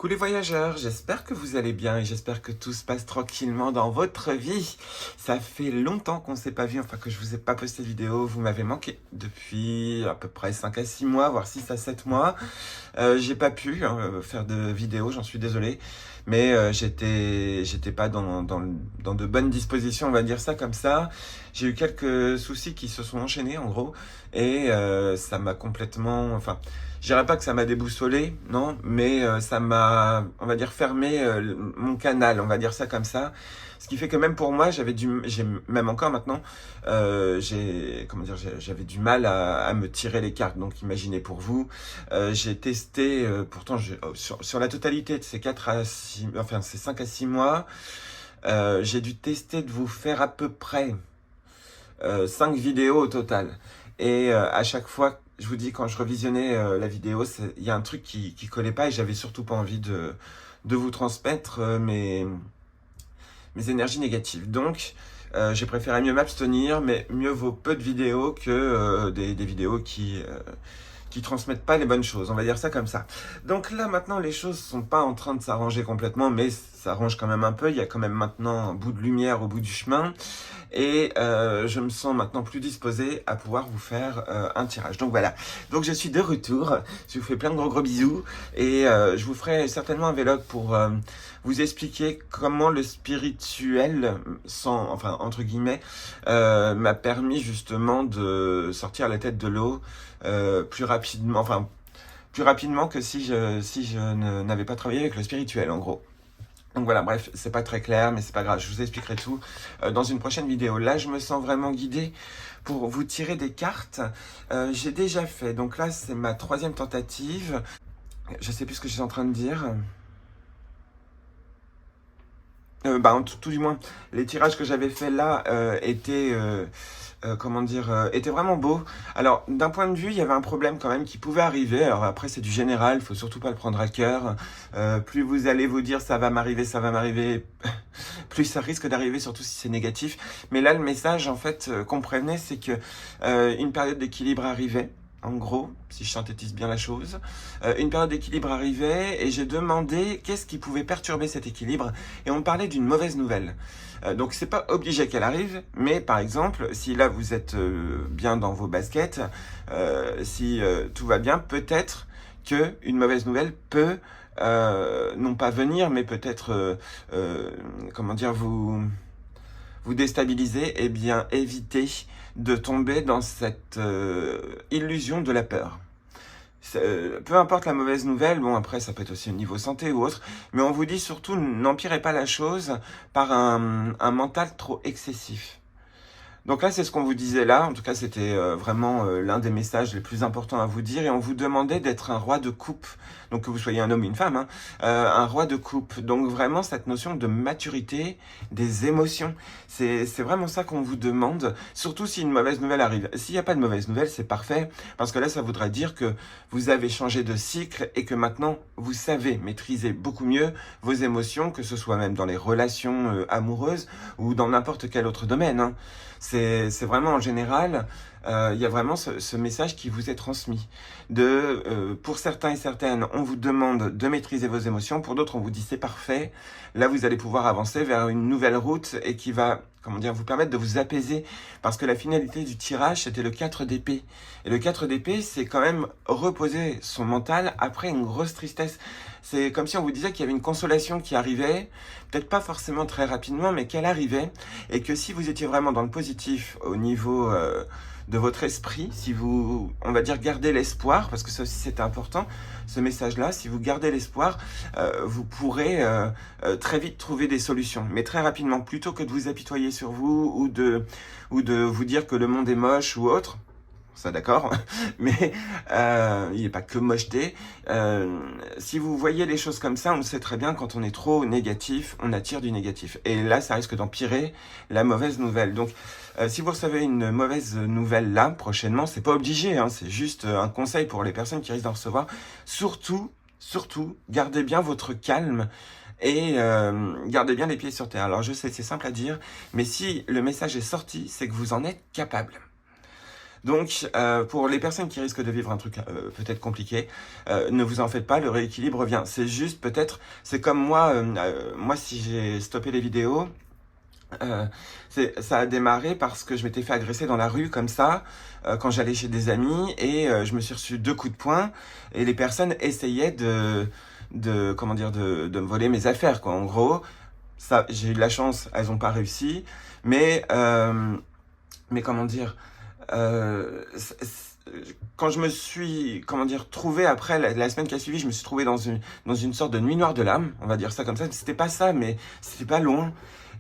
Coucou les voyageurs, j'espère que vous allez bien et j'espère que tout se passe tranquillement dans votre vie. Ça fait longtemps qu'on ne s'est pas vu, enfin que je vous ai pas posté de vidéo, vous m'avez manqué depuis à peu près 5 à 6 mois, voire 6 à 7 mois. J'ai pas pu faire de vidéo, j'en suis désolé, mais j'étais pas dans de bonnes dispositions, on va dire ça comme ça. J'ai eu quelques soucis qui se sont enchaînés en gros, et ça m'a complètement, enfin, je dirais pas que ça m'a déboussolé, non, mais ça m'a, on va dire, fermé mon canal, on va dire ça comme ça. Ce qui fait que même pour moi, j'ai même encore maintenant, comment dire, j'avais du mal à me tirer les cartes. Donc imaginez pour vous, j'ai testé, pourtant sur la totalité de ces 4 à 6, enfin ces 5 à 6 mois, j'ai dû tester de vous faire à peu près 5 vidéos au total. Et à chaque fois, je vous dis, quand je revisionnais la vidéo, il y a un truc qui collait pas et j'avais surtout pas envie de vous transmettre mes énergies négatives. Donc, j'ai préféré mieux m'abstenir, mais mieux vaut peu de vidéos que des vidéos qui transmettent pas les bonnes choses, on va dire ça comme ça. Donc là, maintenant, les choses sont pas en train de s'arranger complètement, mais ça s'arrange quand même un peu. Il y a quand même maintenant un bout de lumière au bout du chemin. Et je me sens maintenant plus disposé à pouvoir vous faire un tirage. Donc voilà, donc je suis de retour, je vous fais plein de gros bisous et je vous ferai certainement un vlog pour vous expliquer comment le spirituel, enfin entre guillemets, m'a permis justement de sortir la tête de l'eau plus rapidement, enfin plus rapidement que si je n'avais pas travaillé avec le spirituel en gros. Donc voilà, bref, c'est pas très clair, mais c'est pas grave, je vous expliquerai tout dans une prochaine vidéo. Là, je me sens vraiment guidé pour vous tirer des cartes. J'ai déjà fait, donc là, c'est ma 3e tentative. Je sais plus ce que je suis en train de dire. Tout du moins, les tirages que j'avais fait là étaient, comment dire, étaient vraiment beaux. Alors, d'un point de vue, il y avait un problème quand même qui pouvait arriver. Alors après, c'est du général, il faut surtout pas le prendre à cœur. Plus vous allez vous dire ça va m'arriver, plus ça risque d'arriver, surtout si c'est négatif. Mais là, le message, en fait, comprenez, c'est que une période d'équilibre arrivait. En gros, si je synthétise bien la chose, une période d'équilibre arrivait et j'ai demandé qu'est-ce qui pouvait perturber cet équilibre et on me parlait d'une mauvaise nouvelle. Donc c'est pas obligé qu'elle arrive, mais par exemple, si là vous êtes bien dans vos baskets, si tout va bien, peut-être que une mauvaise nouvelle peut non pas venir, mais peut-être comment dire vous déstabiliser et bien éviter de tomber dans cette illusion de la peur. Peu importe la mauvaise nouvelle, bon après ça peut être aussi au niveau santé ou autre, mais on vous dit surtout n'empirez pas la chose par un mental trop excessif. Donc là, c'est ce qu'on vous disait là. En tout cas, c'était vraiment l'un des messages les plus importants à vous dire. Et on vous demandait d'être un roi de coupe. Donc que vous soyez un homme ou une femme, hein, un roi de coupe. Donc vraiment cette notion de maturité, des émotions. C'est vraiment ça qu'on vous demande. Surtout si une mauvaise nouvelle arrive. S'il n'y a pas de mauvaise nouvelle, c'est parfait. Parce que là, ça voudrait dire que vous avez changé de cycle et que maintenant, vous savez maîtriser beaucoup mieux vos émotions, que ce soit même dans les relations amoureuses ou dans n'importe quel autre domaine, hein. C'est vraiment en général, il y a vraiment ce message qui vous est transmis. Pour certains et certaines, on vous demande de maîtriser vos émotions. Pour d'autres, on vous dit c'est parfait. Là, vous allez pouvoir avancer vers une nouvelle route et qui va, comment dire, vous permettre de vous apaiser. Parce que la finalité du tirage, c'était le 4 d'épée. Et le 4 d'épée, c'est quand même reposer son mental après une grosse tristesse. C'est comme si on vous disait qu'il y avait une consolation qui arrivait, peut-être pas forcément très rapidement, mais qu'elle arrivait, et que si vous étiez vraiment dans le positif au niveau de votre esprit, si vous, on va dire, gardez l'espoir, parce que ça aussi c'est important, ce message-là, si vous gardez l'espoir, vous pourrez très vite trouver des solutions, mais très rapidement, plutôt que de vous apitoyer sur vous, ou de vous dire que le monde est moche ou autre. Ça d'accord, mais il n'est pas que mocheté. Si vous voyez les choses comme ça, on le sait très bien, quand on est trop négatif, on attire du négatif. Et là, ça risque d'empirer la mauvaise nouvelle. Donc, si vous recevez une mauvaise nouvelle là, prochainement, c'est pas obligé, hein, c'est juste un conseil pour les personnes qui risquent d'en recevoir. Surtout, gardez bien votre calme et gardez bien les pieds sur terre. Alors je sais, c'est simple à dire, mais si le message est sorti, c'est que vous en êtes capable. Donc, pour les personnes qui risquent de vivre un truc peut-être compliqué, ne vous en faites pas, le rééquilibre revient. C'est juste peut-être, c'est comme moi, moi si j'ai stoppé les vidéos, euh, ça a démarré parce que je m'étais fait agresser dans la rue comme ça, quand j'allais chez des amis, et je me suis reçu 2 coups de poing, et les personnes essayaient comment dire, de me voler mes affaires, quoi. En gros, ça, j'ai eu de la chance, elles n'ont pas réussi, mais comment dire, quand je me suis, comment dire, trouvé après la semaine qui a suivi, je me suis trouvé dans une sorte de nuit noire de l'âme, on va dire ça comme ça. C'était pas ça, mais c'était pas loin.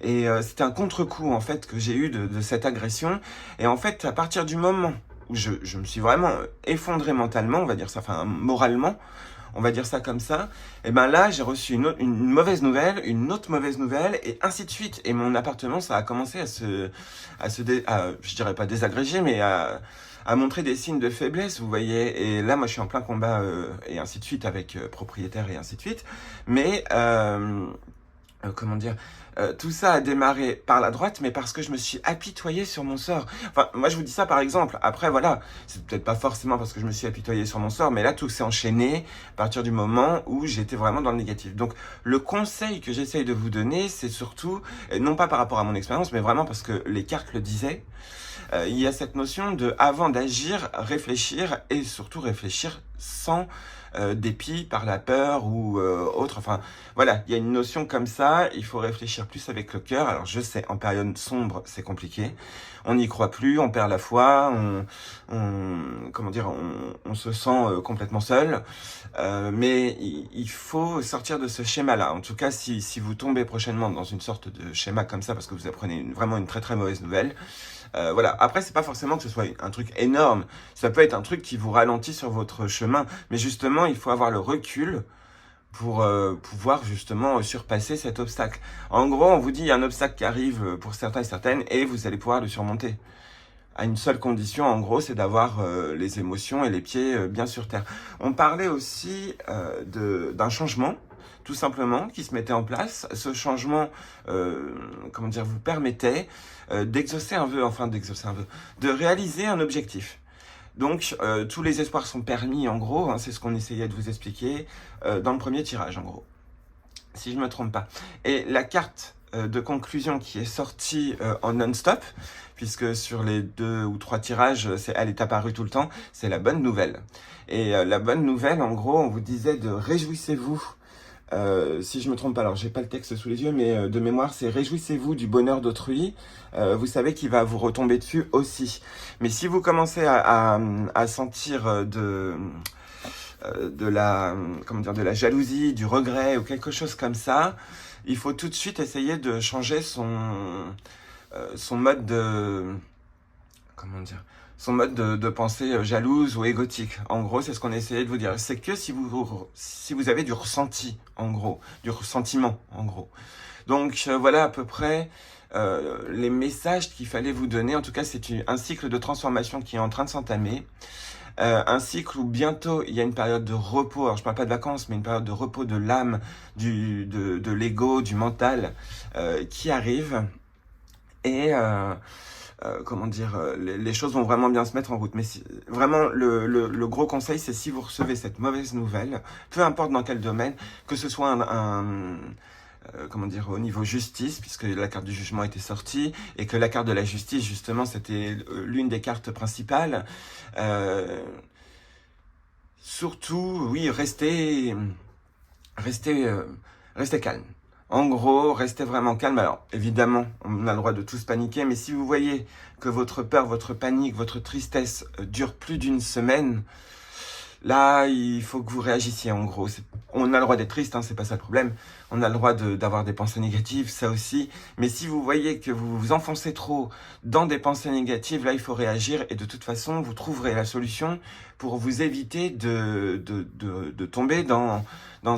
Et c'était un contre-coup en fait que j'ai eu de cette agression. Et en fait, à partir du moment où je me suis vraiment effondré mentalement, on va dire ça, enfin moralement, on va dire ça comme ça, et ben là j'ai reçu une mauvaise nouvelle, une autre mauvaise nouvelle, et ainsi de suite. Et mon appartement, ça a commencé je dirais pas désagréger, mais à montrer des signes de faiblesse, vous voyez. Et là, moi je suis en plein combat, et ainsi de suite, avec propriétaire et ainsi de suite. Mais comment dire, tout ça a démarré par la droite, mais parce que je me suis apitoyé sur mon sort. Enfin, moi je vous dis ça par exemple. Après, voilà, c'est peut-être pas forcément parce que je me suis apitoyé sur mon sort, mais là tout s'est enchaîné à partir du moment où j'étais vraiment dans le négatif. Donc, le conseil que j'essaye de vous donner, c'est surtout, et non pas par rapport à mon expérience, mais vraiment parce que les cartes le disaient, il y a cette notion de, avant d'agir, réfléchir, et surtout réfléchir sans dépit par la peur ou autre. Enfin, voilà, il y a une notion comme ça, il faut réfléchir plus avec le cœur. Alors je sais, en période sombre, c'est compliqué. On n'y croit plus, on perd la foi, comment dire, on se sent complètement seul. Mais il faut sortir de ce schéma-là. En tout cas, si vous tombez prochainement dans une sorte de schéma comme ça, parce que vous apprenez vraiment une très très mauvaise nouvelle, voilà. Après, c'est pas forcément que ce soit un truc énorme. Ça peut être un truc qui vous ralentit sur votre chemin. Mais justement, il faut avoir le recul pour pouvoir justement surpasser cet obstacle. En gros, on vous dit il y a un obstacle qui arrive pour certains et certaines, et vous allez pouvoir le surmonter. À une seule condition, en gros, c'est d'avoir les émotions et les pieds bien sur terre. On parlait aussi d'un changement, tout simplement, qui se mettait en place. Ce changement, comment dire, vous permettait d'exaucer un vœu, de réaliser un objectif. Donc, tous les espoirs sont permis, en gros, hein, c'est ce qu'on essayait de vous expliquer dans le premier tirage, en gros, si je ne me trompe pas. Et la carte de conclusion qui est sortie en non-stop, puisque sur les 2 ou 3 tirages, elle est apparue tout le temps, c'est la bonne nouvelle. Et la bonne nouvelle, en gros, on vous disait de réjouissez-vous. Si je me trompe pas, alors j'ai pas le texte sous les yeux, mais de mémoire, c'est réjouissez-vous du bonheur d'autrui. Vous savez qu'il va vous retomber dessus aussi. Mais si vous commencez à sentir comment dire, de la jalousie, du regret ou quelque chose comme ça, il faut tout de suite essayer de changer son mode son mode de pensée jalouse ou égotique. En gros, c'est ce qu'on essayait de vous dire. C'est que si vous avez du ressenti, en gros, du ressentiment, en gros. Donc voilà à peu près les messages qu'il fallait vous donner. En tout cas, c'est un cycle de transformation qui est en train de s'entamer. Un cycle où bientôt il y a une période de repos, alors je parle pas de vacances, mais une période de repos de l'âme, de l'ego, du mental qui arrive. Et comment dire, les choses vont vraiment bien se mettre en route. Mais vraiment, le gros conseil, c'est si vous recevez cette mauvaise nouvelle, peu importe dans quel domaine, que ce soit comment dire, au niveau justice, puisque la carte du jugement était sortie, et que la carte de la justice, justement, c'était l'une des cartes principales. Surtout, oui, restez calme. En gros, restez vraiment calme. Alors, évidemment, on a le droit de tous paniquer, mais si vous voyez que votre peur, votre panique, votre tristesse dure plus d'une semaine, là, il faut que vous réagissiez, en gros. On a le droit d'être triste, hein, c'est pas ça le problème. On a le droit d'avoir des pensées négatives, ça aussi. Mais si vous voyez que vous vous enfoncez trop dans des pensées négatives, là, il faut réagir. Et de toute façon, vous trouverez la solution pour vous éviter de tomber dans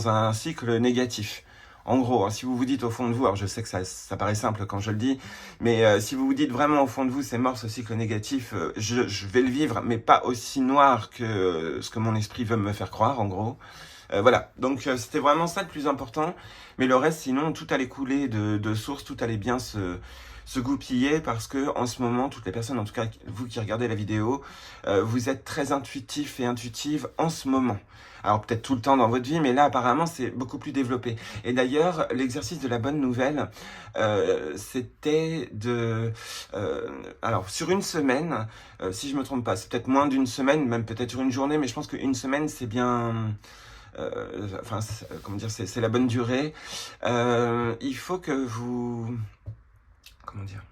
un cycle négatif. En gros, hein, si vous vous dites au fond de vous, alors je sais que ça paraît simple quand je le dis, mais si vous vous dites vraiment au fond de vous, c'est mort ce cycle négatif, je vais le vivre, mais pas aussi noir que ce que mon esprit veut me faire croire, en gros. Voilà, donc c'était vraiment ça le plus important, mais le reste, sinon, tout allait couler de source, tout allait bien se goupiller parce que en ce moment, toutes les personnes, en tout cas vous qui regardez la vidéo, vous êtes très intuitif et intuitive en ce moment. Alors peut-être tout le temps dans votre vie, mais là apparemment c'est beaucoup plus développé. Et d'ailleurs, l'exercice de la bonne nouvelle, c'était de... alors sur une semaine, si je me trompe pas, c'est peut-être moins d'une semaine, même peut-être sur une journée, mais je pense qu'une semaine c'est bien... enfin, comment dire, c'est la bonne durée. Il faut que vous... Comment dire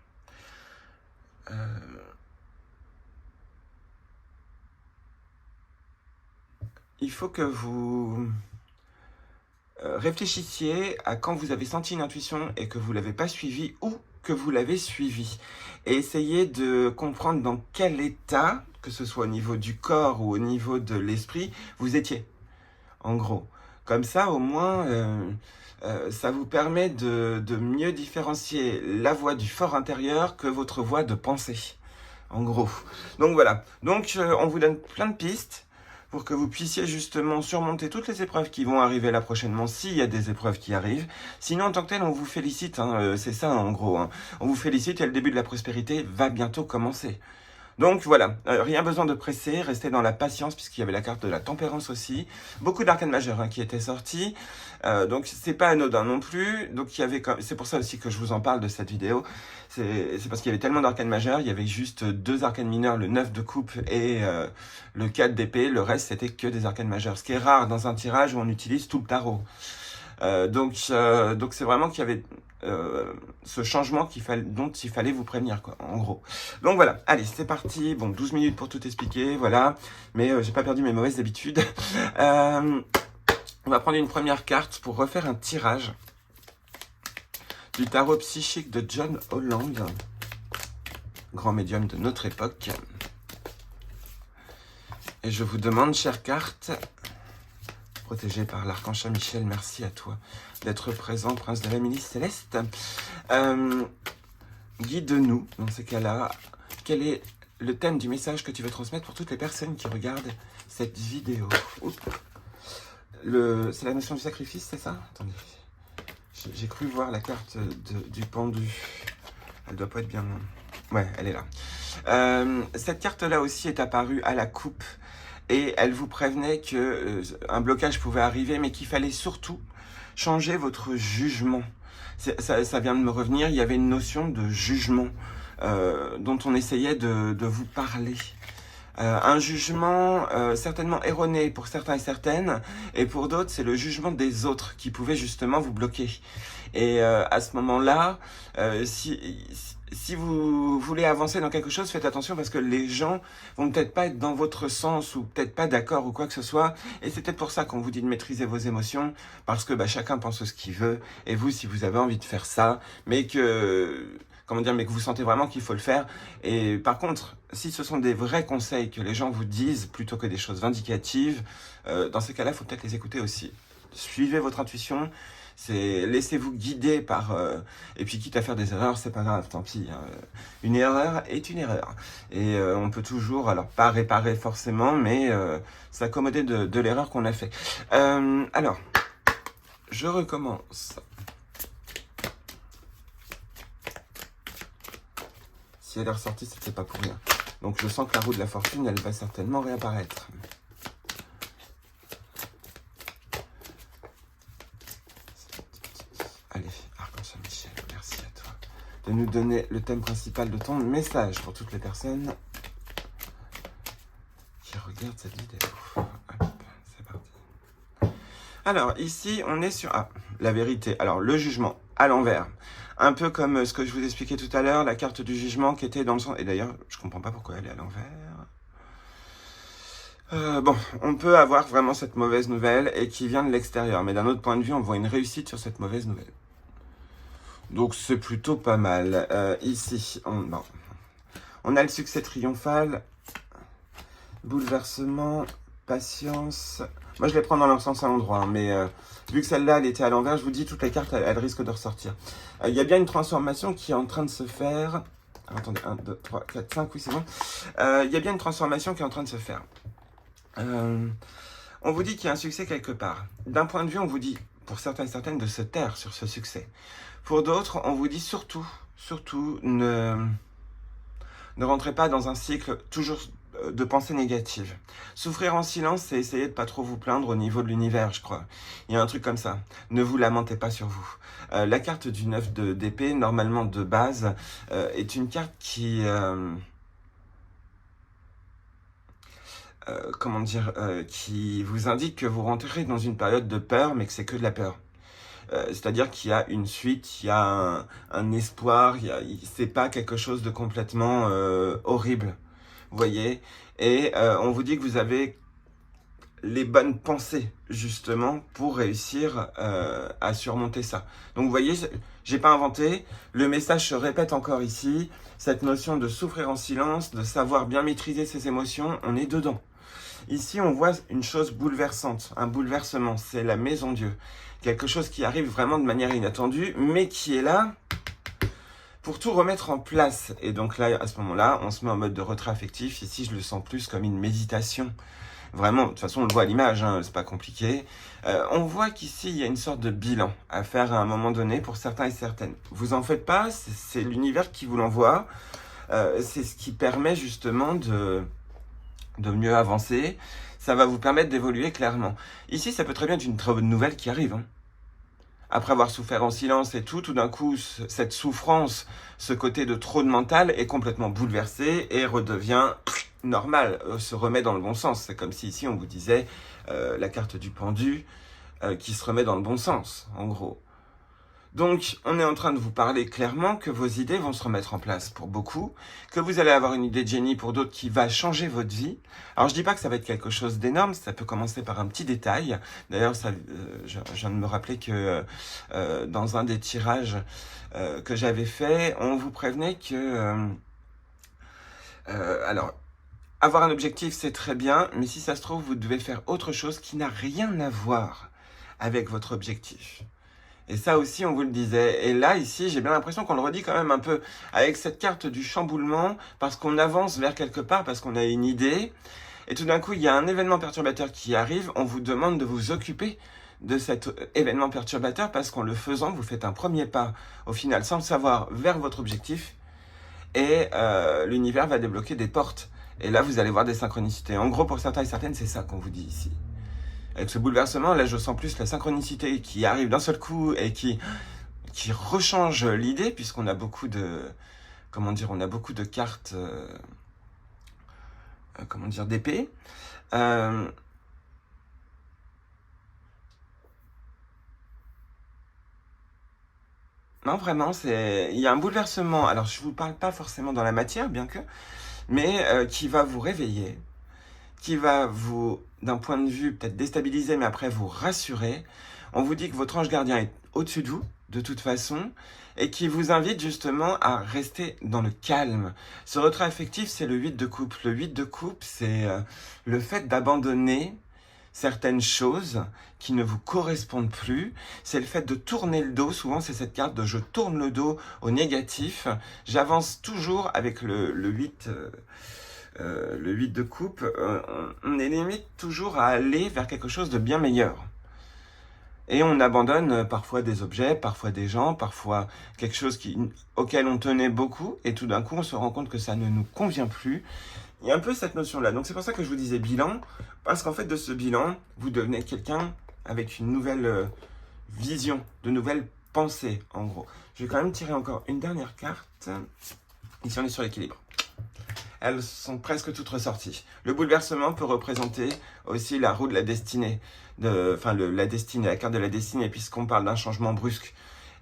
il faut que vous réfléchissiez à quand vous avez senti une intuition et que vous ne l'avez pas suivie ou que vous l'avez suivie. Et essayez de comprendre dans quel état, que ce soit au niveau du corps ou au niveau de l'esprit, vous étiez. En gros. Comme ça, au moins, ça vous permet de mieux différencier la voix du fort intérieur que votre voix de pensée. En gros. Donc voilà. Donc on vous donne plein de pistes pour que vous puissiez justement surmonter toutes les épreuves qui vont arriver là prochainement, s'il y a des épreuves qui arrivent. Sinon, en tant que tel, on vous félicite, hein, c'est ça en gros. Hein. On vous félicite et le début de la prospérité va bientôt commencer. Donc voilà, rien besoin de presser, restez dans la patience puisqu'il y avait la carte de la tempérance aussi. Beaucoup d'arcanes majeures qui étaient sortis, donc c'est pas anodin non plus. Donc il y avait, c'est pour ça aussi que je vous en parle de cette vidéo. C'est parce qu'il y avait tellement d'arcanes majeures, il y avait juste 2 arcanes mineures, le 9 de coupe et le 4 d'épée. Le reste c'était que des arcanes majeures, ce qui est rare dans un tirage où on utilise tout le tarot. Donc c'est vraiment qu'il y avait ce changement dont il fallait vous prévenir, quoi, en gros. Donc voilà, allez, c'est parti. Bon, 12 minutes pour tout expliquer, voilà. Mais j'ai pas perdu mes mauvaises habitudes. On va prendre une première carte pour refaire un tirage du tarot psychique de John Holland, grand médium de notre époque. Et je vous demande, chère carte, protégé par l'archange Saint-Michel, merci à toi d'être présent, prince de la milice céleste. Guide-nous dans ces cas-là. Quel est le thème du message que tu veux transmettre pour toutes les personnes qui regardent cette vidéo? C'est la notion du sacrifice, c'est ça? Attendez, j'ai cru voir la carte du pendu. Elle doit pas être bien... Ouais, elle est là. Cette carte-là aussi est apparue à la coupe. Et elle vous prévenait que un blocage pouvait arriver, mais qu'il fallait surtout changer votre jugement. Ça vient de me revenir, il y avait une notion de jugement dont on essayait de vous parler. Un jugement certainement erroné pour certains et certaines, et pour d'autres, c'est le jugement des autres qui pouvait justement vous bloquer. Et à ce moment-là, si vous voulez avancer dans quelque chose, faites attention parce que les gens vont peut-être pas être dans votre sens ou peut-être pas d'accord ou quoi que ce soit. Et c'est peut-être pour ça qu'on vous dit de maîtriser vos émotions parce que chacun pense ce qu'il veut. Et vous, si vous avez envie de faire ça, mais que vous sentez vraiment qu'il faut le faire. Et par contre, si ce sont des vrais conseils que les gens vous disent plutôt que des choses vindicatives, dans ces cas-là, il faut peut-être les écouter aussi. Suivez votre intuition. Laissez-vous guider par... et puis quitte à faire des erreurs, c'est pas grave, tant pis. Hein. Une erreur est une erreur. Et on peut toujours, alors pas réparer forcément, mais s'accommoder de l'erreur qu'on a fait. Alors, je recommence. Si elle est ressortie, c'était pas pour rien. Donc je sens que la roue de la fortune, elle va certainement réapparaître. Allez, archange Saint-Michel, merci à toi de nous donner le thème principal de ton message pour toutes les personnes qui regardent cette vidéo. Hop, c'est parti. Alors, ici, on est sur la vérité. Alors, le jugement à l'envers. Un peu comme ce que je vous expliquais tout à l'heure, la carte du jugement qui était dans le sens... Et d'ailleurs, je comprends pas pourquoi elle est à l'envers. Bon, on peut avoir vraiment cette mauvaise nouvelle et qui vient de l'extérieur. Mais d'un autre point de vue, on voit une réussite sur cette mauvaise nouvelle. Donc, c'est plutôt pas mal. Ici, on a le succès triomphal, bouleversement, patience... Moi, je les prends dans leur sens à l'endroit, hein, mais vu que celle-là, elle était à l'envers, je vous dis, toutes les cartes, elles risquent de ressortir. Il y a bien une transformation qui est en train de se faire. Alors, attendez, 1, 2, 3, 4, 5, oui, c'est bon. Il y a bien une transformation qui est en train de se faire. On vous dit qu'il y a un succès quelque part. D'un point de vue, on vous dit, pour certains et certaines, de se taire sur ce succès. Pour d'autres, on vous dit surtout, ne rentrez pas dans un cycle toujours de pensée négative. Souffrir en silence, c'est essayer de pas trop vous plaindre au niveau de l'univers, je crois. Il y a un truc comme ça. Ne vous lamentez pas sur vous. La carte du 9 d'épée, normalement de base, est une carte qui... qui vous indique que vous rentrez dans une période de peur, mais que c'est que de la peur. C'est-à-dire qu'il y a une suite, il y a un espoir, c'est pas quelque chose de complètement horrible, vous voyez. Et on vous dit que vous avez les bonnes pensées, justement, pour réussir à surmonter ça. Donc vous voyez, j'ai pas inventé, le message se répète encore ici, cette notion de souffrir en silence, de savoir bien maîtriser ses émotions, on est dedans. Ici, on voit une chose bouleversante, un bouleversement, c'est la maison Dieu. Quelque chose qui arrive vraiment de manière inattendue, mais qui est là pour tout remettre en place. Et donc là, à ce moment-là, on se met en mode de retrait affectif. Ici, je le sens plus comme une méditation. Vraiment, de toute façon, on le voit à l'image, hein, c'est pas compliqué. On voit qu'ici, il y a une sorte de bilan à faire à un moment donné pour certains et certaines. Vous en faites pas, c'est l'univers qui vous l'envoie. C'est ce qui permet justement de mieux avancer, ça va vous permettre d'évoluer clairement. Ici, ça peut très bien être une très bonne nouvelle qui arrive. Hein. Après avoir souffert en silence et tout d'un coup, cette souffrance, ce côté de trop de mental est complètement bouleversé et redevient normal, se remet dans le bon sens. C'est comme si ici, on vous disait la carte du pendu qui se remet dans le bon sens, en gros. Donc, on est en train de vous parler clairement que vos idées vont se remettre en place pour beaucoup, que vous allez avoir une idée de génie pour d'autres qui va changer votre vie. Alors, je dis pas que ça va être quelque chose d'énorme, ça peut commencer par un petit détail. D'ailleurs, je viens de me rappeler que dans un des tirages que j'avais fait, on vous prévenait que... alors, avoir un objectif, c'est très bien, mais si ça se trouve, vous devez faire autre chose qui n'a rien à voir avec votre objectif. Et ça aussi, on vous le disait. Et là, ici, j'ai bien l'impression qu'on le redit quand même un peu avec cette carte du chamboulement, parce qu'on avance vers quelque part, parce qu'on a une idée. Et tout d'un coup, il y a un événement perturbateur qui arrive. On vous demande de vous occuper de cet événement perturbateur, parce qu'en le faisant, vous faites un premier pas, au final, sans le savoir, vers votre objectif. Et l'univers va débloquer des portes. Et là, vous allez voir des synchronicités. En gros, pour certains et certaines, c'est ça qu'on vous dit ici. Avec ce bouleversement, là, je sens plus la synchronicité qui arrive d'un seul coup et qui rechange l'idée, puisqu'on a beaucoup de, on a beaucoup de cartes, d'épée. Non, vraiment, il y a un bouleversement. Alors, je vous parle pas forcément dans la matière, bien que, mais qui va vous réveiller, qui va vous, d'un point de vue peut-être déstabiliser, mais après vous rassurer. On vous dit que votre ange gardien est au-dessus de vous, de toute façon, et qui vous invite justement à rester dans le calme. Ce retrait affectif, c'est le 8 de coupe. Le 8 de coupe, c'est le fait d'abandonner certaines choses qui ne vous correspondent plus. C'est le fait de tourner le dos. Souvent, c'est cette carte de je tourne le dos au négatif. J'avance toujours avec le 8... le 8 de coupe, on est limite toujours à aller vers quelque chose de bien meilleur. Et on abandonne parfois des objets, parfois des gens, parfois quelque chose auquel on tenait beaucoup, et tout d'un coup on se rend compte que ça ne nous convient plus. Il y a un peu cette notion-là. Donc c'est pour ça que je vous disais bilan, parce qu'en fait de ce bilan, vous devenez quelqu'un avec une nouvelle vision, de nouvelles pensées, en gros. Je vais quand même tirer encore une dernière carte. Ici on est sur l'équilibre. Elles sont presque toutes ressorties. Le bouleversement peut représenter aussi la roue de la destinée, la destinée, la carte de la destinée, puisqu'on parle d'un changement brusque.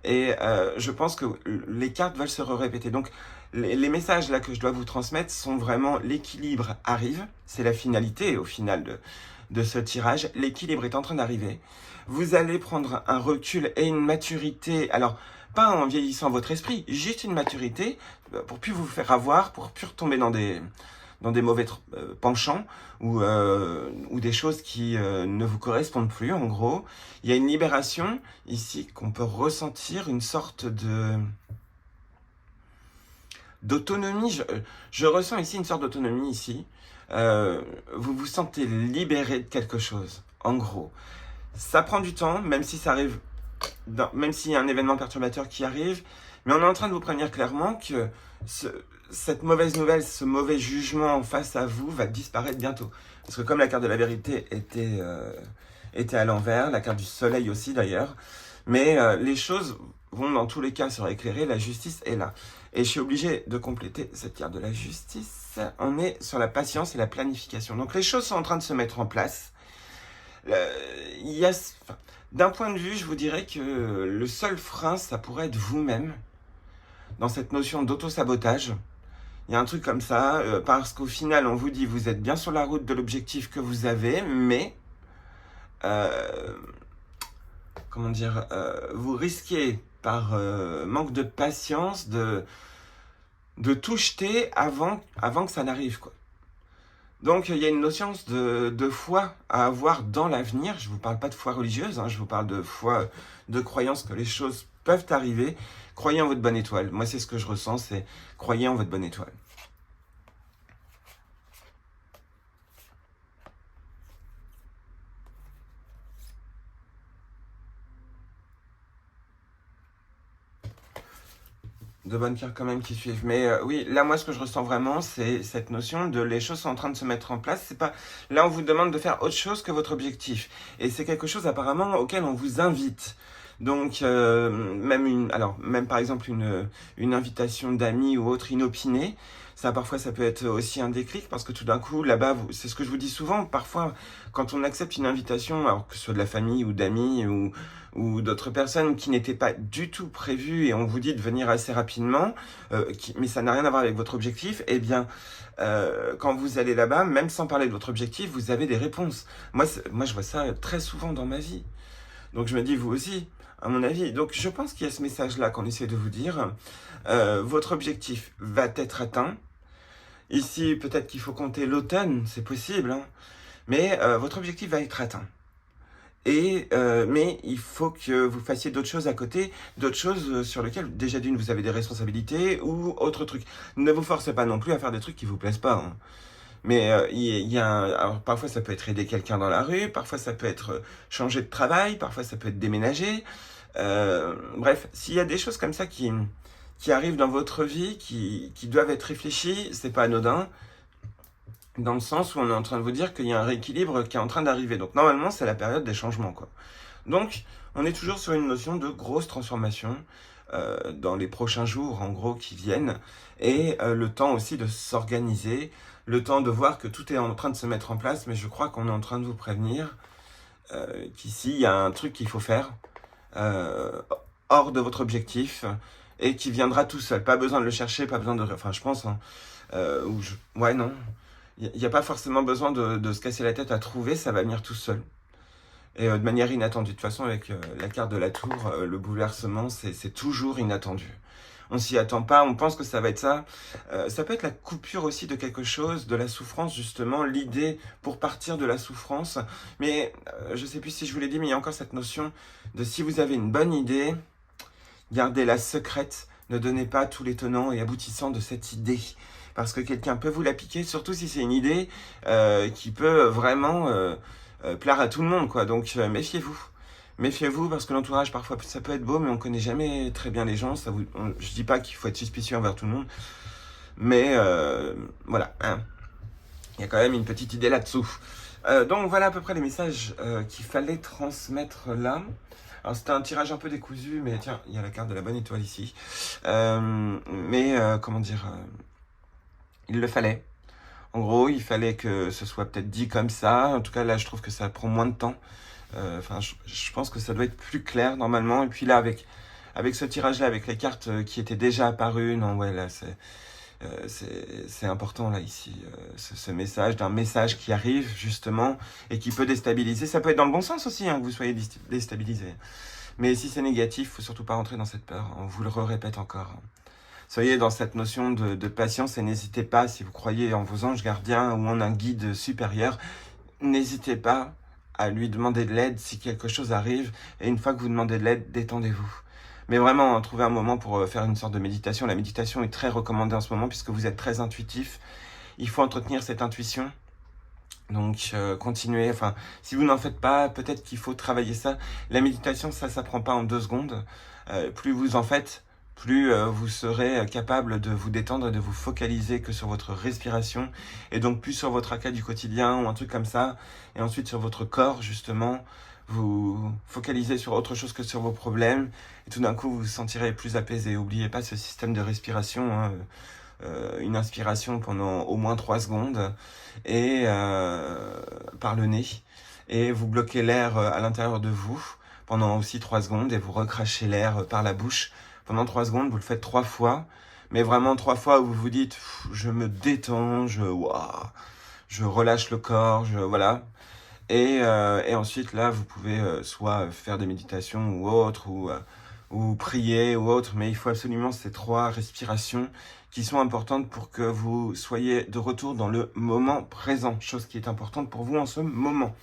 Et je pense que les cartes veulent se répéter. Donc, les messages là que je dois vous transmettre sont vraiment l'équilibre arrive. C'est la finalité au final de ce tirage. L'équilibre est en train d'arriver. Vous allez prendre un recul et une maturité. Alors, pas en vieillissant votre esprit, juste une maturité pour plus vous faire avoir, pour plus retomber dans des mauvais penchants ou des choses qui ne vous correspondent plus, en gros. Il y a une libération ici qu'on peut ressentir, une sorte d'autonomie. Je ressens ici une sorte d'autonomie ici. Vous vous sentez libéré de quelque chose, en gros. Ça prend du temps, même si ça arrive, même s'il y a un événement perturbateur qui arrive, mais on est en train de vous prévenir clairement que ce, cette mauvaise nouvelle, ce mauvais jugement face à vous va disparaître bientôt. Parce que comme la carte de la vérité était à l'envers, la carte du soleil aussi d'ailleurs, mais les choses vont dans tous les cas se éclairer, la justice est là. Et je suis obligé de compléter cette carte de la justice. On est sur la patience et la planification. Donc les choses sont en train de se mettre en place. Il y a, enfin, d'un point de vue, je vous dirais que le seul frein, ça pourrait être vous-même, dans cette notion d'auto-sabotage. Il y a un truc comme ça, parce qu'au final, on vous dit, vous êtes bien sur la route de l'objectif que vous avez, mais, comment dire, vous risquez, par manque de patience, de tout jeter avant que ça n'arrive, quoi. Donc, il y a une notion de foi à avoir dans l'avenir. Je ne vous parle pas de foi religieuse, hein, je vous parle de foi, de croyance que les choses peuvent arriver. Croyez en votre bonne étoile. Moi, c'est ce que je ressens, c'est croyez en votre bonne étoile. De bonnes cartes quand même qui suivent. Mais oui, là, moi, ce que je ressens vraiment, c'est cette notion de les choses sont en train de se mettre en place. C'est pas là, on vous demande de faire autre chose que votre objectif. Et c'est quelque chose apparemment auquel on vous invite. Donc, même par exemple une invitation d'amis ou autre inopinée, ça parfois ça peut être aussi un déclic parce que tout d'un coup là-bas, c'est ce que je vous dis souvent, parfois quand on accepte une invitation, alors que ce soit de la famille ou d'amis ou d'autres personnes qui n'étaient pas du tout prévues et on vous dit de venir assez rapidement, mais ça n'a rien à voir avec votre objectif, eh bien, quand vous allez là-bas, même sans parler de votre objectif, vous avez des réponses. Moi je vois ça très souvent dans ma vie. Donc je me dis, vous aussi, à mon avis. Donc je pense qu'il y a ce message-là qu'on essaie de vous dire. Votre objectif va être atteint. Ici, peut-être qu'il faut compter l'automne, c'est possible, hein. Mais votre objectif va être atteint. Mais il faut que vous fassiez d'autres choses à côté, d'autres choses sur lesquelles, déjà d'une, vous avez des responsabilités ou autre truc. Ne vous forcez pas non plus à faire des trucs qui vous plaisent pas, hein. Mais alors parfois ça peut être aider quelqu'un dans la rue, parfois ça peut être changer de travail, parfois ça peut être déménager. Bref, s'il y a des choses comme ça qui arrivent dans votre vie, qui doivent être réfléchies, c'est pas anodin, dans le sens où on est en train de vous dire qu'il y a un rééquilibre qui est en train d'arriver. Donc normalement, c'est la période des changements, quoi. Donc, on est toujours sur une notion de grosse transformation dans les prochains jours, en gros, qui viennent, et le temps aussi de s'organiser, le temps de voir que tout est en train de se mettre en place, mais je crois qu'on est en train de vous prévenir qu'ici, il y a un truc qu'il faut faire hors de votre objectif et qui viendra tout seul. Pas besoin de le chercher, pas besoin de... Enfin, je pense, hein, ouais, non. Il n'y a pas forcément besoin de se casser la tête à trouver, ça va venir tout seul. Et de manière inattendue. De toute façon, avec la carte de la tour, le bouleversement, c'est toujours inattendu. On s'y attend pas, on pense que ça va être ça. Ça peut être la coupure aussi de quelque chose, de la souffrance, justement, l'idée pour partir de la souffrance. Mais je sais plus si je vous l'ai dit, mais il y a encore cette notion de si vous avez une bonne idée, gardez-la secrète, ne donnez pas tous les tenants et aboutissants de cette idée. Parce que quelqu'un peut vous la piquer, surtout si c'est une idée qui peut vraiment plaire à tout le monde, quoi. Donc méfiez-vous. Méfiez-vous parce que l'entourage, parfois, ça peut être beau, mais on connaît jamais très bien les gens. Je dis pas qu'il faut être suspicieux envers tout le monde, mais voilà, hein. Il y a quand même une petite idée là-dessous. Donc voilà à peu près les messages qu'il fallait transmettre là. Alors c'était un tirage un peu décousu, mais tiens, il y a la carte de la bonne étoile ici. Comment dire, il le fallait. En gros, il fallait que ce soit peut-être dit comme ça. En tout cas, là, je trouve que ça prend moins de temps. Enfin, je pense que ça doit être plus clair normalement. Et puis là, avec ce tirage-là, avec les cartes qui étaient déjà apparues, non, ouais, là, c'est important, là, ici, ce message, d'un message qui arrive, justement, et qui peut déstabiliser. Ça peut être dans le bon sens aussi, hein, que vous soyez déstabilisé. Mais si c'est négatif, faut surtout pas rentrer dans cette peur. On vous le répète encore. Soyez dans cette notion de patience et n'hésitez pas, si vous croyez en vos anges gardiens ou en un guide supérieur, n'hésitez pas à lui demander de l'aide si quelque chose arrive. Et une fois que vous demandez de l'aide, détendez-vous. Mais vraiment, trouvez un moment pour faire une sorte de méditation. La méditation est très recommandée en ce moment puisque vous êtes très intuitif. Il faut entretenir cette intuition. Donc, continuez. Enfin, si vous n'en faites pas, peut-être qu'il faut travailler ça. La méditation, ça s'apprend pas en 2 secondes. Plus vous en faites, plus vous serez capable de vous détendre et de vous focaliser que sur votre respiration. Et donc, plus sur votre acte du quotidien ou un truc comme ça. Et ensuite, sur votre corps, justement. Vous focalisez sur autre chose que sur vos problèmes. Et tout d'un coup, vous vous sentirez plus apaisé. N'oubliez pas ce système de respiration, hein. Une inspiration pendant au moins 3 secondes et par le nez, et vous bloquez l'air à l'intérieur de vous pendant aussi 3 secondes et vous recrachez l'air par la bouche pendant 3 secondes. Vous le faites 3 fois, mais vraiment 3 fois où vous vous dites je me détends, je relâche le corps, voilà. Et ensuite là vous pouvez soit faire des méditations ou autre, ou prier ou autre, mais il faut absolument ces 3 respirations qui sont importantes pour que vous soyez de retour dans le moment présent, chose qui est importante pour vous en ce moment,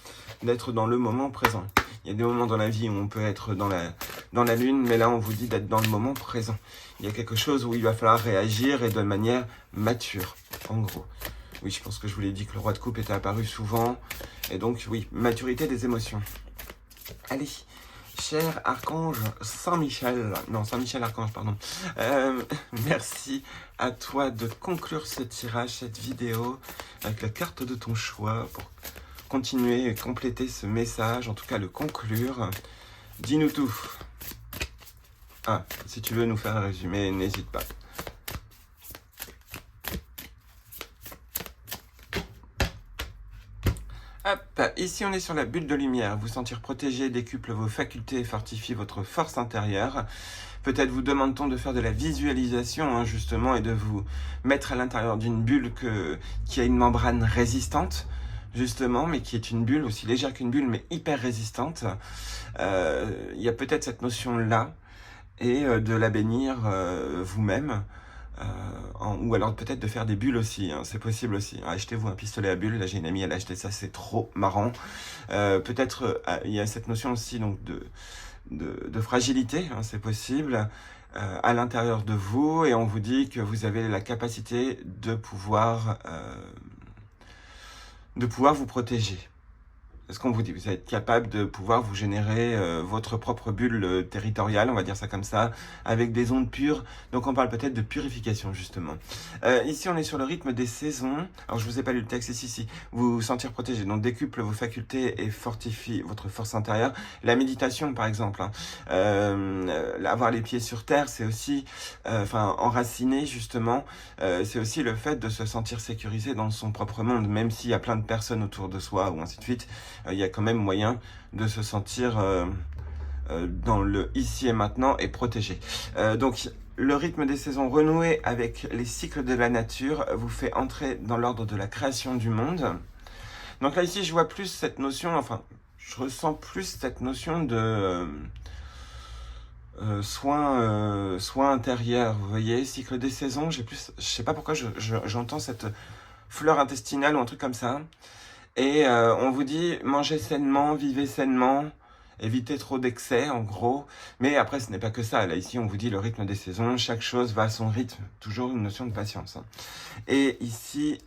d'être dans le moment présent. Il y a des moments dans la vie où on peut être dans la lune, mais là on vous dit d'être dans le moment présent. Il y a quelque chose où il va falloir réagir et de manière mature, en gros. Oui, je pense que je vous l'ai dit que le roi de coupe était apparu souvent, et donc oui, maturité des émotions. Allez, cher archange Saint-Michel, non Saint-Michel archange, pardon, merci à toi de conclure ce tirage, cette vidéo, avec la carte de ton choix, pour continuer et compléter ce message, en tout cas le conclure. Dis-nous tout. Ah, si tu veux nous faire un résumé, n'hésite pas. Hop, ici on est sur la bulle de lumière. Vous sentir protégé décuple vos facultés et fortifie votre force intérieure. Peut-être vous demande-t-on de faire de la visualisation, hein, justement, et de vous mettre à l'intérieur d'une bulle qui a une membrane résistante, justement, mais qui est une bulle aussi légère qu'une bulle, mais hyper résistante. Il y a peut-être cette notion-là, et de la bénir vous-même. Ou alors peut-être de faire des bulles aussi, hein, c'est possible aussi. Achetez-vous un pistolet à bulles. Là j'ai une amie, elle a acheté ça, c'est trop marrant. Peut-être il y a cette notion aussi donc de fragilité, hein, c'est possible, à l'intérieur de vous, et on vous dit que vous avez la capacité de pouvoir vous protéger. C'est ce qu'on vous dit, vous êtes capable de pouvoir vous générer votre propre bulle territoriale, on va dire ça comme ça, avec des ondes pures. Donc on parle peut-être de purification, justement. Ici, on est sur le rythme des saisons. Alors, je vous ai pas lu le texte, ici. Vous vous sentir protégé, donc décuple vos facultés et fortifie votre force intérieure. La méditation, par exemple, hein. Avoir les pieds sur terre, c'est aussi, enraciner, justement, c'est aussi le fait de se sentir sécurisé dans son propre monde, même s'il y a plein de personnes autour de soi, ou ainsi de suite. Il y a quand même moyen de se sentir dans le ici et maintenant et protégé. Donc, le rythme des saisons renoué avec les cycles de la nature vous fait entrer dans l'ordre de la création du monde. Donc là, ici, je vois plus cette notion, je ressens plus cette notion de soin intérieur. Vous voyez, cycle des saisons, je sais pas pourquoi j'entends cette fleur intestinale ou un truc comme ça. Et on vous dit, mangez sainement, vivez sainement, évitez trop d'excès, en gros. Mais après, ce n'est pas que ça. Là, ici, on vous dit le rythme des saisons, chaque chose va à son rythme. Toujours une notion de patience, hein. Et ici,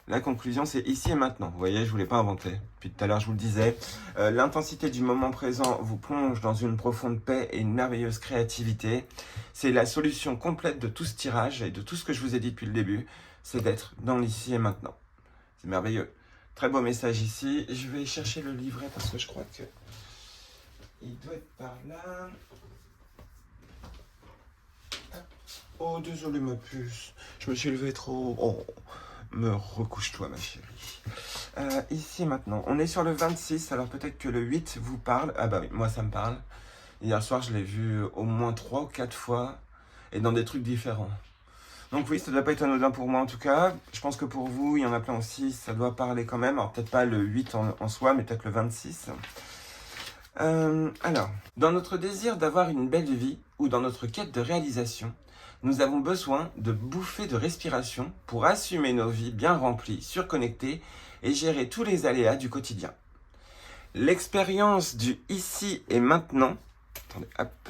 la conclusion, c'est ici et maintenant. Vous voyez, je ne vous l'ai pas inventé. Puis tout à l'heure, je vous le disais. L'intensité du moment présent vous plonge dans une profonde paix et une merveilleuse créativité. C'est la solution complète de tout ce tirage et de tout ce que je vous ai dit depuis le début. C'est d'être dans l'ici et maintenant. C'est merveilleux. Très beau message ici. Je vais chercher le livret parce que je crois que il doit être par là. Oh, désolé ma puce. Je me suis levé trop. Oh, me recouche-toi ma chérie. Ici maintenant, on est sur le 26. Alors peut-être que le 8 vous parle. Ah bah oui, moi ça me parle. Hier soir, je l'ai vu au moins 3 ou 4 fois. Et dans des trucs différents. Donc oui, ça ne doit pas être anodin pour moi en tout cas. Je pense que pour vous, il y en a plein aussi, ça doit parler quand même. Alors peut-être pas le 8 en soi, mais peut-être le 26. Alors, dans notre désir d'avoir une belle vie, ou dans notre quête de réalisation, nous avons besoin de bouffées de respiration pour assumer nos vies bien remplies, surconnectées, et gérer tous les aléas du quotidien. L'expérience du ici et maintenant, attendez, hop,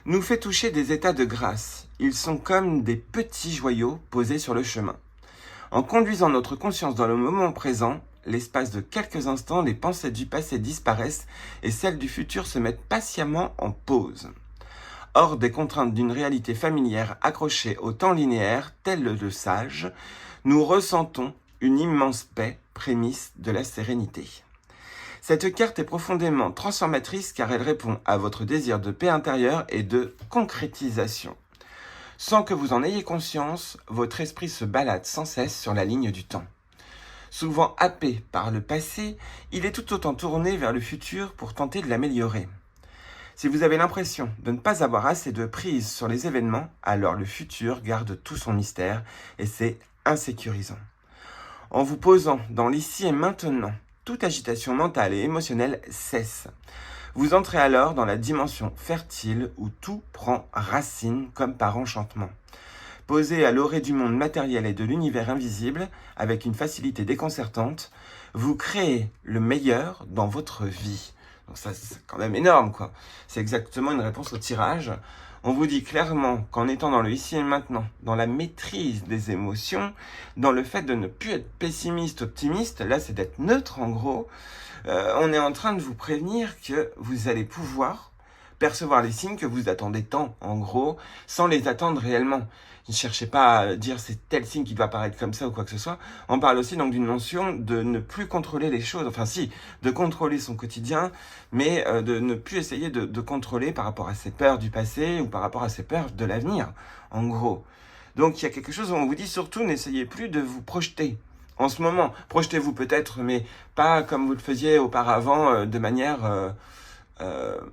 nous fait toucher des états de grâce. Ils sont comme des petits joyaux posés sur le chemin. En conduisant notre conscience dans le moment présent, l'espace de quelques instants, les pensées du passé disparaissent et celles du futur se mettent patiemment en pause. Hors des contraintes d'une réalité familière accrochée au temps linéaire, tel le sage, nous ressentons une immense paix, prémisse de la sérénité. Cette carte est profondément transformatrice car elle répond à votre désir de paix intérieure et de concrétisation. Sans que vous en ayez conscience, votre esprit se balade sans cesse sur la ligne du temps. Souvent happé par le passé, il est tout autant tourné vers le futur pour tenter de l'améliorer. Si vous avez l'impression de ne pas avoir assez de prise sur les événements, alors le futur garde tout son mystère et c'est insécurisant. En vous posant dans l'ici et maintenant, toute agitation mentale et émotionnelle cesse. Vous entrez alors dans la dimension fertile où tout prend racine comme par enchantement. Posé à l'orée du monde matériel et de l'univers invisible, avec une facilité déconcertante, vous créez le meilleur dans votre vie. Donc ça, c'est quand même énorme, quoi. C'est exactement une réponse au tirage. On vous dit clairement qu'en étant dans le ici et maintenant, dans la maîtrise des émotions, dans le fait de ne plus être pessimiste, optimiste, là c'est d'être neutre en gros, on est en train de vous prévenir que vous allez pouvoir percevoir les signes que vous attendez tant, en gros, sans les attendre réellement. Ne cherchez pas à dire c'est tel signe qui doit apparaître comme ça ou quoi que ce soit. On parle aussi donc d'une notion de ne plus contrôler les choses, enfin si, de contrôler son quotidien, mais de ne plus essayer de contrôler par rapport à ses peurs du passé ou par rapport à ses peurs de l'avenir, en gros. Donc il y a quelque chose où on vous dit surtout n'essayez plus de vous projeter. En ce moment, projetez-vous peut-être, mais pas comme vous le faisiez auparavant de manière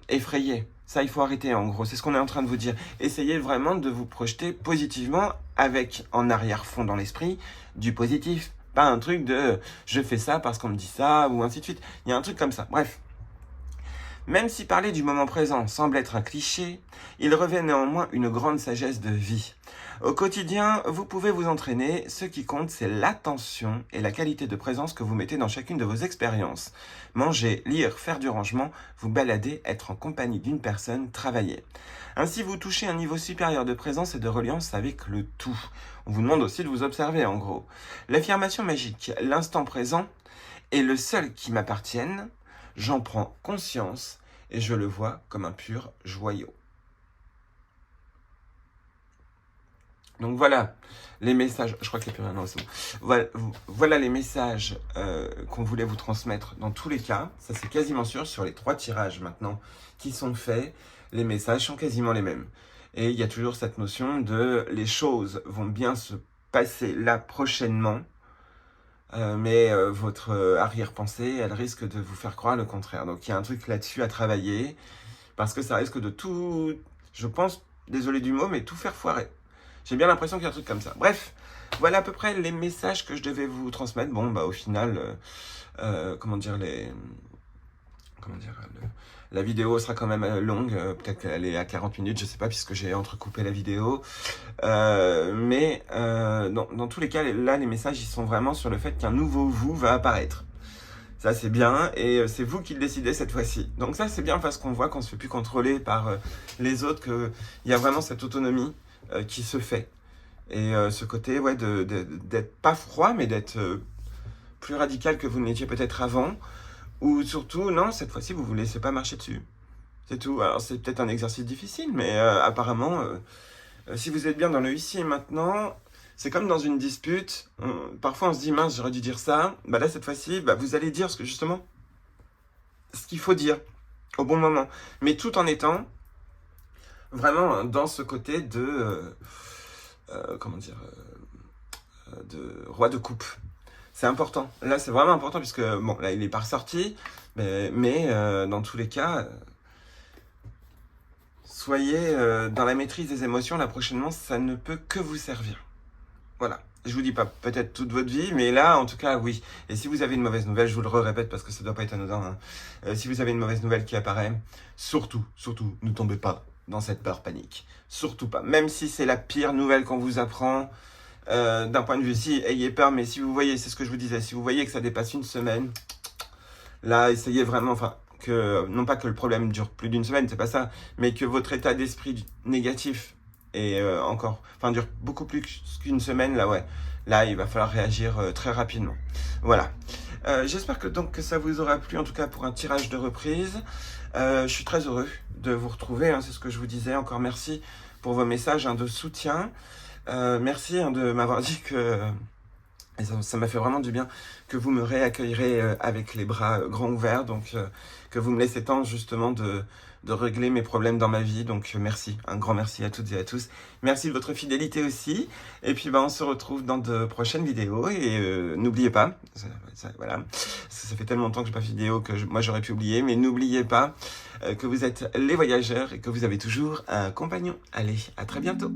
effrayée. Ça, il faut arrêter, en gros. C'est ce qu'on est en train de vous dire. Essayez vraiment de vous projeter positivement avec, en arrière-fond dans l'esprit, du positif. Pas un truc de « je fais ça parce qu'on me dit ça » ou ainsi de suite. Il y a un truc comme ça. Bref. Même si parler du moment présent semble être un cliché, il revêt néanmoins une grande sagesse de vie. Au quotidien, vous pouvez vous entraîner. Ce qui compte, c'est l'attention et la qualité de présence que vous mettez dans chacune de vos expériences. Manger, lire, faire du rangement, vous balader, être en compagnie d'une personne, travailler. Ainsi, vous touchez un niveau supérieur de présence et de reliance avec le tout. On vous demande aussi de vous observer, en gros. L'affirmation magique, l'instant présent, est le seul qui m'appartienne. J'en prends conscience et je le vois comme un pur joyau. Donc voilà les messages, je crois qu'il n'y a plus rien, non, c'est bon. Voilà les messages qu'on voulait vous transmettre dans tous les cas. Ça c'est quasiment sûr, sur les 3 tirages maintenant qui sont faits, les messages sont quasiment les mêmes. Et il y a toujours cette notion de les choses vont bien se passer là prochainement, mais votre arrière-pensée, elle risque de vous faire croire le contraire. Donc il y a un truc là-dessus à travailler, parce que ça risque de tout, je pense, désolé du mot, mais tout faire foirer. J'ai bien l'impression qu'il y a un truc comme ça. Bref, voilà à peu près les messages que je devais vous transmettre. Bon, bah au final, la vidéo sera quand même longue. Peut-être qu'elle est à 40 minutes, je sais pas, puisque j'ai entrecoupé la vidéo. Mais dans tous les cas, là, les messages, ils sont vraiment sur le fait qu'un nouveau vous va apparaître. Ça, c'est bien, et c'est vous qui le décidez cette fois-ci. Donc ça, c'est bien parce qu'on voit qu'on ne se fait plus contrôler par les autres, qu'il y a vraiment cette autonomie qui se fait. Et ce côté, ouais, d'être pas froid, mais d'être plus radical que vous ne l'étiez peut-être avant. Ou surtout, non, cette fois-ci, vous ne vous laissez pas marcher dessus. C'est tout. Alors, c'est peut-être un exercice difficile, mais apparemment, si vous êtes bien dans le ici et maintenant, c'est comme dans une dispute. Parfois, on se dit, mince, j'aurais dû dire ça. Bah là, cette fois-ci, vous allez dire ce qu'il faut dire au bon moment. Mais tout en étant vraiment dans ce côté de de roi de coupe. C'est important. Là, c'est vraiment important puisque, bon, là, il n'est pas ressorti, mais dans tous les cas, soyez dans la maîtrise des émotions. Là, prochainement, ça ne peut que vous servir. Voilà. Je vous dis pas peut-être toute votre vie, mais là, en tout cas, oui. Et si vous avez une mauvaise nouvelle, je vous le répète parce que ça doit pas être anodin, hein. Si vous avez une mauvaise nouvelle qui apparaît, surtout, ne tombez pas dans cette peur panique. Surtout pas. Même si c'est la pire nouvelle qu'on vous apprend, d'un point de vue, si, ayez peur, mais si vous voyez, c'est ce que je vous disais, si vous voyez que ça dépasse une semaine, là, essayez vraiment, enfin, non pas que le problème dure plus d'une semaine, c'est pas ça, mais que votre état d'esprit négatif et dure beaucoup plus qu'une semaine, là, ouais. là, il va falloir réagir très rapidement. Voilà. J'espère que ça vous aura plu, en tout cas pour un tirage de reprise. Je suis très heureux de vous retrouver, hein, c'est ce que je vous disais. Encore merci pour vos messages de soutien. Merci de m'avoir dit que... Et ça m'a fait vraiment du bien que vous me réaccueillerez avec les bras grands ouverts, donc que vous me laissez temps justement de régler mes problèmes dans ma vie. Donc merci, un grand merci à toutes et à tous. Merci de votre fidélité aussi. Et puis on se retrouve dans de prochaines vidéos. Et n'oubliez pas, voilà, ça fait tellement longtemps que je n'ai pas fait de vidéo que moi j'aurais pu oublier, mais n'oubliez pas que vous êtes les voyageurs et que vous avez toujours un compagnon. Allez, à très bientôt.